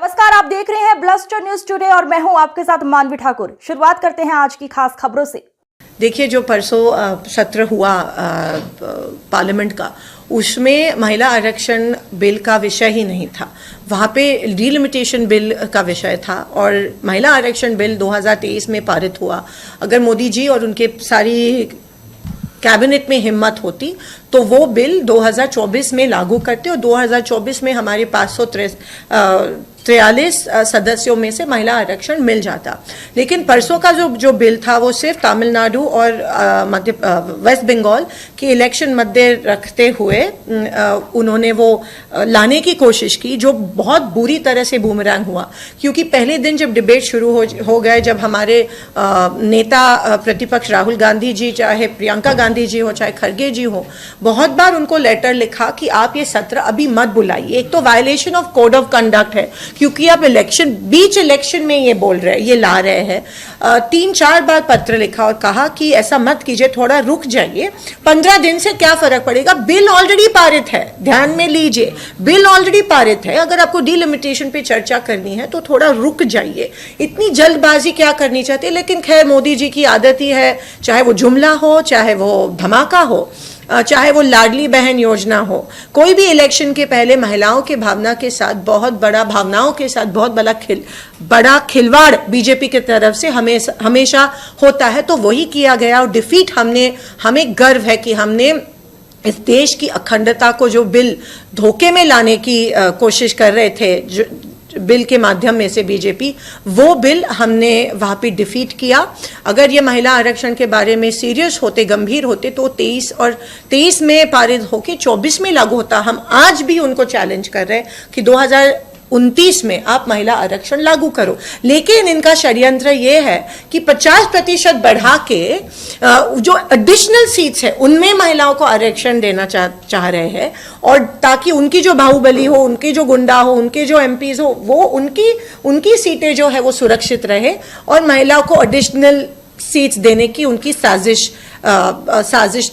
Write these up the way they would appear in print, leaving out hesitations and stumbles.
नमस्कार, आप देख रहे हैं ब्लस्टर न्यूज टुडे और मैं हूं आपके साथ मानवी ठाकुर। शुरुआत करते हैं आज की खास खबरों से। देखिए, जो परसों सत्र हुआ पार्लियामेंट का, उसमें महिला आरक्षण बिल का विषय ही नहीं था। वहाँ पे डिलिमिटेशन बिल का विषय था और महिला आरक्षण बिल 2023 में पारित हुआ। अगर मोदी जी और उनके सारी कैबिनेट में हिम्मत होती तो वो बिल 2024 में लागू करते और 2024 में हमारे 543 सदस्यों में से महिला आरक्षण मिल जाता। लेकिन परसों का जो बिल था वो सिर्फ तमिलनाडु और वेस्ट बंगाल के इलेक्शन मद्दे रखते हुए उन्होंने वो लाने की कोशिश की, जो बहुत बुरी तरह से बूमरैंग हुआ। क्योंकि पहले दिन जब डिबेट शुरू हो गए, जब हमारे नेता प्रतिपक्ष राहुल गांधी जी, चाहे प्रियंका गांधी जी हो, चाहे खड़गे जी हो, बहुत बार उनको लेटर लिखा कि आप ये सत्र अभी मत बुलाइए। एक तो violation of code of conduct है, क्योंकि आप बीच इलेक्शन में ये बोल रहे हैं, ये ला रहे हैं। 3-4 बार पत्र लिखा और कहा कि ऐसा मत कीजिए, थोड़ा रुक जाइए। 15 दिन से क्या फर्क पड़ेगा, बिल ऑलरेडी पारित है, ध्यान में लीजिए, बिल ऑलरेडी पारित है। अगर आपको डिलिमिटेशन पे चर्चा करनी है तो थोड़ा रुक जाइए, इतनी जल्दबाजी क्या करनी चाहते। लेकिन खैर, मोदी जी की आदत ही है, चाहे वो जुमला हो, चाहे वो धमाका हो, चाहे वो लाडली बहन योजना हो, कोई भी इलेक्शन के पहले महिलाओं के भावनाओं के साथ बहुत बड़ा खिलवाड़ बीजेपी की तरफ से हमेशा होता है। तो वही किया गया और डिफीट हमें गर्व है कि हमने इस देश की अखंडता को, जो बिल धोखे में लाने की कोशिश कर रहे थे बिल के माध्यम में से बीजेपी, वो बिल हमने वहाँ पे डिफीट किया। अगर ये महिला आरक्षण के बारे में सीरियस होते, गंभीर होते, तो 23 में पारित होके 24 में लागू होता। हम आज भी उनको चैलेंज कर रहे हैं कि 2029 में आप महिला आरक्षण लागू करो। लेकिन इनका षड्यंत्र ये है कि 50% बढ़ा के जो एडिशनल सीट्स है उनमें महिलाओं को आरक्षण देना चाह रहे हैं, और ताकि उनकी जो बाहुबली हो, उनके जो गुंडा हो, उनके जो एमपीज हो, वो उनकी सीटें जो है वो सुरक्षित रहे, और महिलाओं को एडिशनल सीट्स देने की उनकी साजिश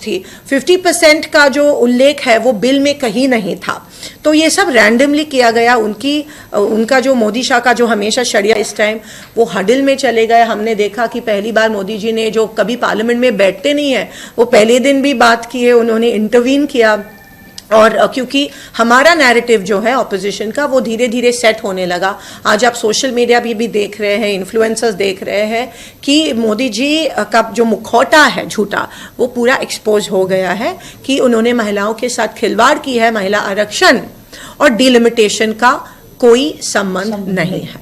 थी। 50% का जो उल्लेख है वो बिल में कहीं नहीं था। तो ये सब रैंडमली किया गया। उनका जो मोदी शाह का जो हमेशा षड्यंत्र, इस टाइम वो हडल में चले गए। हमने देखा कि पहली बार मोदी जी ने, जो कभी पार्लियामेंट में बैठते नहीं है, वो पहले दिन भी बात किए, उन्होंने इंटरवीन किया। और क्योंकि हमारा नैरेटिव जो है ऑपोजिशन का, वो धीरे धीरे सेट होने लगा। आज आप सोशल मीडिया भी देख रहे हैं, इन्फ्लुएंसर्स देख रहे हैं कि मोदी जी का जो मुखौटा है झूठा, वो पूरा एक्सपोज हो गया है कि उन्होंने महिलाओं के साथ खिलवाड़ की है। महिला आरक्षण और डिलिमिटेशन का कोई संबंध नहीं है।